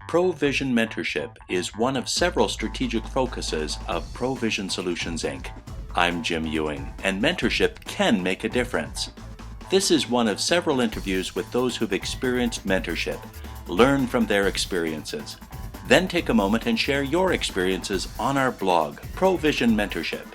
ProVision Mentorship is one of several strategic focuses of ProVision Solutions Inc. I'm Jim Ewing, and mentorship can make a difference. This is one of several interviews with those who've experienced mentorship. Learn from their experiences. Then take a moment and share your experiences on our blog, ProVision Mentorship.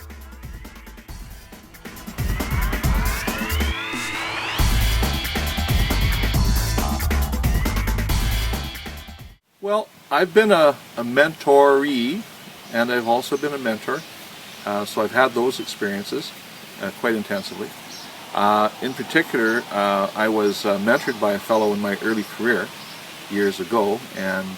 Well, I've been a mentoree, and I've also been a mentor, so I've had those experiences quite intensively. In particular, I was mentored by a fellow in my early career years ago, and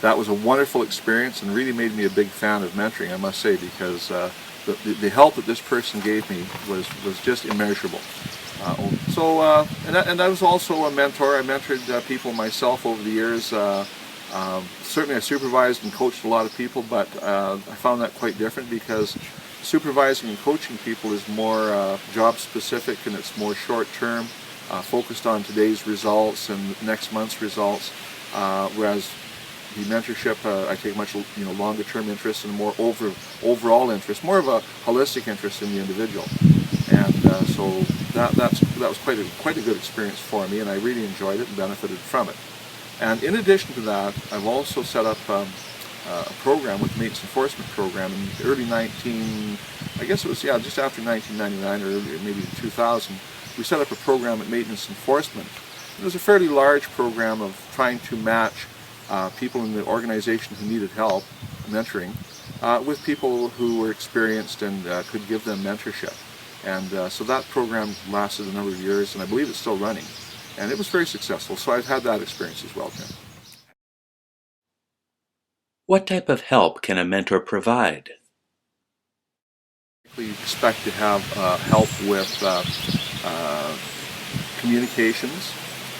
that was a wonderful experience and really made me a big fan of mentoring, I must say, because the help that this person gave me was just immeasurable. And I was also a mentor. I mentored people myself over the years. Certainly I supervised and coached a lot of people, but I found that quite different because supervising and coaching people is more job specific, and it's more short term, focused on today's results and next month's results, whereas the mentorship, I take much longer term interest and more overall interest, more of a holistic interest in the individual. And so that was quite a good experience for me, and I really enjoyed it and benefited from it. And in addition to that, I've also set up a program with the Maintenance Enforcement Program in the early just after 1999 or maybe 2000. We set up a program at Maintenance Enforcement. It was a fairly large program of trying to match people in the organization who needed help, mentoring, with people who were experienced and could give them mentorship. And so that program lasted a number of years, and I believe it's still running. And it was very successful, so I've had that experience as well, Tim. What type of help can a mentor provide? We expect to have help with communications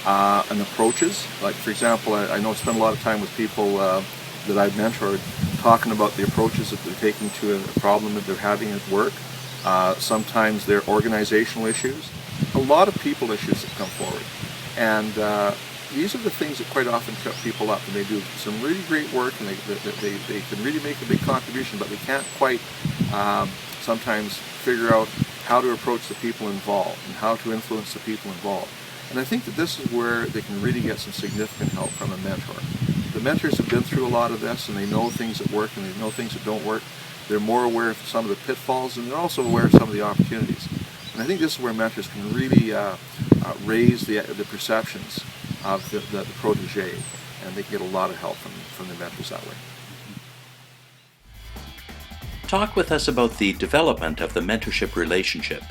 and approaches. Like, for example, I know I spend a lot of time with people that I've mentored talking about the approaches that they're taking to a problem that they're having at work. Sometimes they're organizational issues. A lot of people issues that come forward. And these are the things that quite often trip people up, and they do some really great work, and they can really make a big contribution, but they can't quite sometimes figure out how to approach the people involved and how to influence the people involved. And I think that this is where they can really get some significant help from a mentor. The mentors have been through a lot of this, and they know things that work and they know things that don't work. They're more aware of some of the pitfalls, and they're also aware of some of the opportunities. And I think this is where mentors can really raise the perceptions of the protege, and they can get a lot of help from the mentors that way. Talk with us about the development of the mentorship relationship.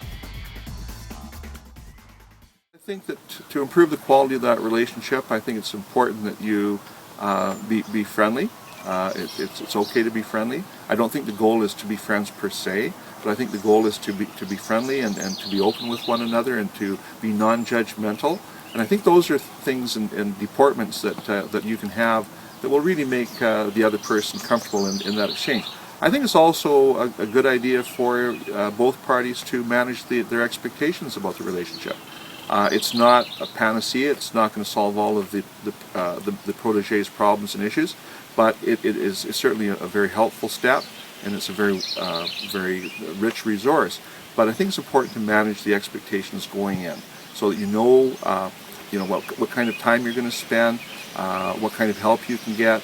I think that to improve the quality of that relationship, I think it's important that you be friendly. It's okay to be friendly. I don't think the goal is to be friends per se, but I think the goal is to be friendly and to be open with one another and to be non-judgmental. And I think those are things and deportments that you can have that will really make the other person comfortable in that exchange. I think it's also a good idea for both parties to manage their expectations about the relationship. It's not a panacea. It's not going to solve all of the protege's problems and issues, but it's certainly a very helpful step, and it's a very rich resource. But I think it's important to manage the expectations going in, so that you know what kind of time you're going to spend, what kind of help you can get,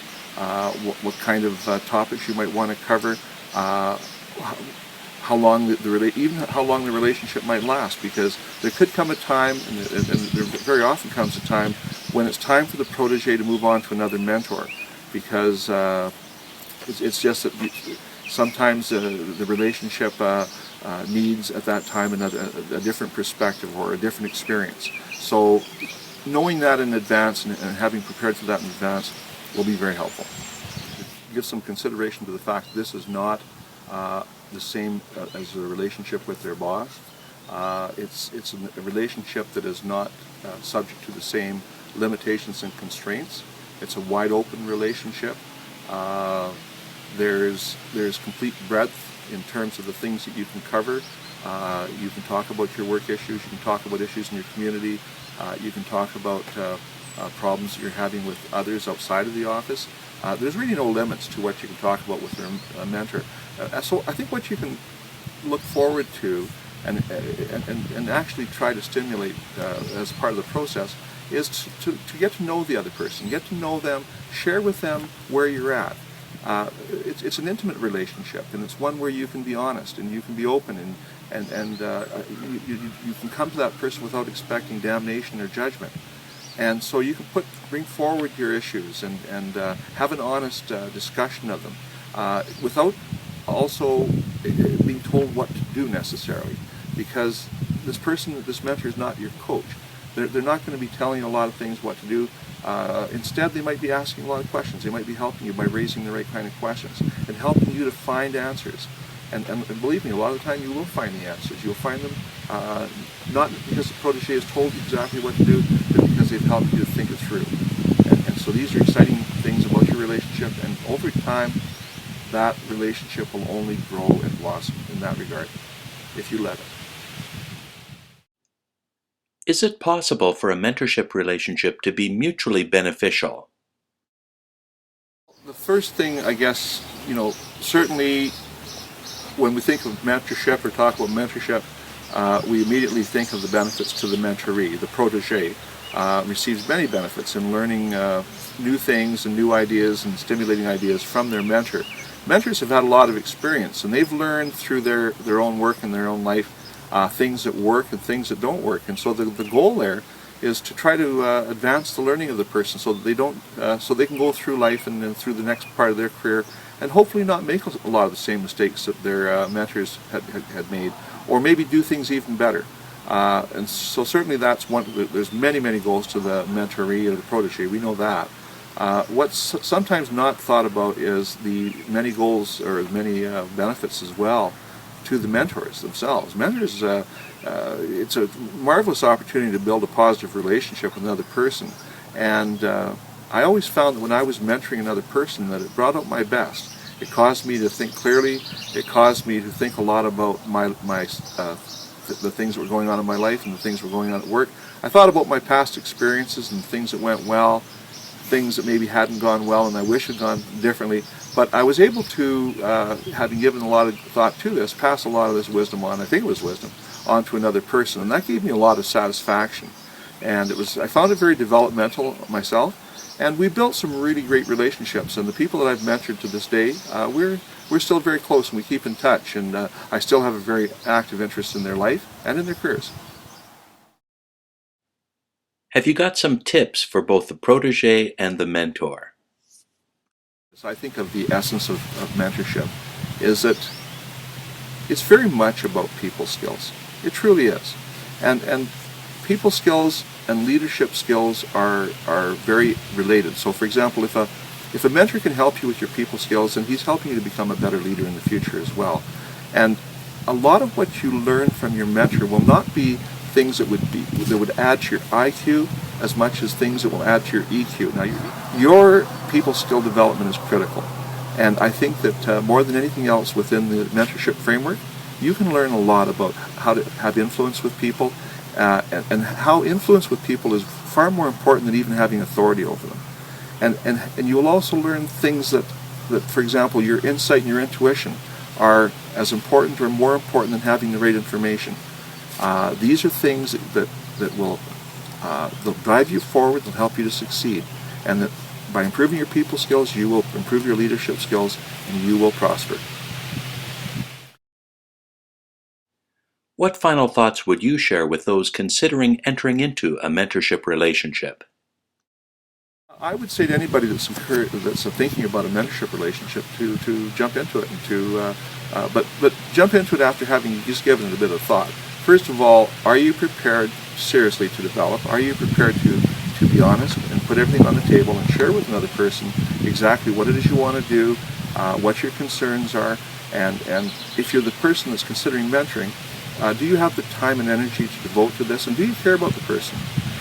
what kind of topics you might want to cover, how long the relationship might last, because there could come a time, and there very often comes a time when it's time for the protege to move on to another mentor, because it's just that sometimes the relationship needs at that time a different perspective or a different experience. So knowing that in advance and having prepared for that in advance will be very helpful. Give some consideration to the fact that this is not the same as a relationship with their boss. It's a relationship that is not subject to the same limitations and constraints. It's a wide open relationship. There's complete breadth in terms of the things that you can cover. You can talk about your work issues, you can talk about issues in your community, you can talk about problems that you're having with others outside of the office. There's really no limits to what you can talk about with a mentor. So I think what you can look forward to and actually try to stimulate as part of the process is to get to know the other person, get to know them, share with them where you're at. It's an intimate relationship, and it's one where you can be honest and you can be open, and you can come to that person without expecting damnation or judgment. And so you can bring forward your issues and have an honest discussion of them without also being told what to do necessarily, because this mentor is not your coach. They're not going to be telling you a lot of things what to do. Instead, they might be asking a lot of questions. They might be helping you by raising the right kind of questions and helping you to find answers. And believe me, a lot of the time you will find the answers. You'll find them not because the protege has told you exactly what to do, but because they've helped you to think it through. And so these are exciting things about your relationship, and over time, that relationship will only grow and blossom in that regard, if you let it. Is it possible for a mentorship relationship to be mutually beneficial? The first thing, I guess, certainly when we think of mentorship or talk about mentorship, we immediately think of the benefits to the mentoree. The protege receives many benefits in learning new things and new ideas and stimulating ideas from their mentor. Mentors have had a lot of experience, and they've learned through their own work and their own life things that work and things that don't work. And so the goal there is to try to advance the learning of the person so that they can go through life and then through the next part of their career and hopefully not make a lot of the same mistakes that their mentors had made, or maybe do things even better. And so certainly that's one. There's many goals to the mentoree or the protege. We know that. What's sometimes not thought about is the many goals or many benefits as well to the mentors themselves. Mentors, it's a marvelous opportunity to build a positive relationship with another person, and I always found that when I was mentoring another person that it brought out my best. It caused me to think clearly. It caused me to think a lot about the things that were going on in my life and the things that were going on at work. I thought about my past experiences and things that went well, things that maybe hadn't gone well and I wish had gone differently. But I was able to, having given a lot of thought to this, pass a lot of this wisdom on, I think it was wisdom, on to another person. And that gave me a lot of satisfaction. And I found it very developmental myself. And we built some really great relationships. And the people that I've mentored to this day, we're still very close and we keep in touch. And I still have a very active interest in their life and in their careers. Have you got some tips for both the protege and the mentor? So I think of the essence of mentorship is that it's very much about people skills. It truly is. And people skills and leadership skills are very related. So for example, if a mentor can help you with your people skills, then he's helping you to become a better leader in the future as well. And a lot of what you learn from your mentor will not be things that would add to your IQ as much as things that will add to your EQ. Now, your people skill development is critical, and I think that more than anything else within the mentorship framework, you can learn a lot about how to have influence with people, and how influence with people is far more important than even having authority over them. And you will also learn things that, for example, your insight and your intuition are as important or more important than having the right information. These are things that will they'll drive you forward, they'll help you to succeed, and that by improving your people skills, you will improve your leadership skills, and you will prosper. What final thoughts would you share with those considering entering into a mentorship relationship? I would say to anybody that's thinking about a mentorship relationship to jump into it, and but jump into it after having just given it a bit of thought. First of all, are you prepared seriously to develop? Are you prepared to be honest and put everything on the table and share with another person exactly what it is you want to do, what your concerns are, and if you're the person that's considering mentoring, do you have the time and energy to devote to this, and do you care about the person?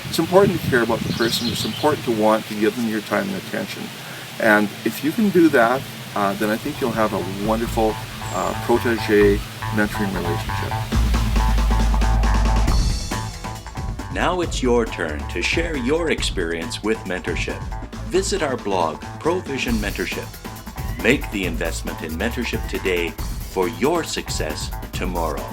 It's important to care about the person. It's important to want to give them your time and attention. And if you can do that, then I think you'll have a wonderful protege mentoring relationship. Now it's your turn to share your experience with mentorship. Visit our blog, Provision Mentorship. Make the investment in mentorship today for your success tomorrow.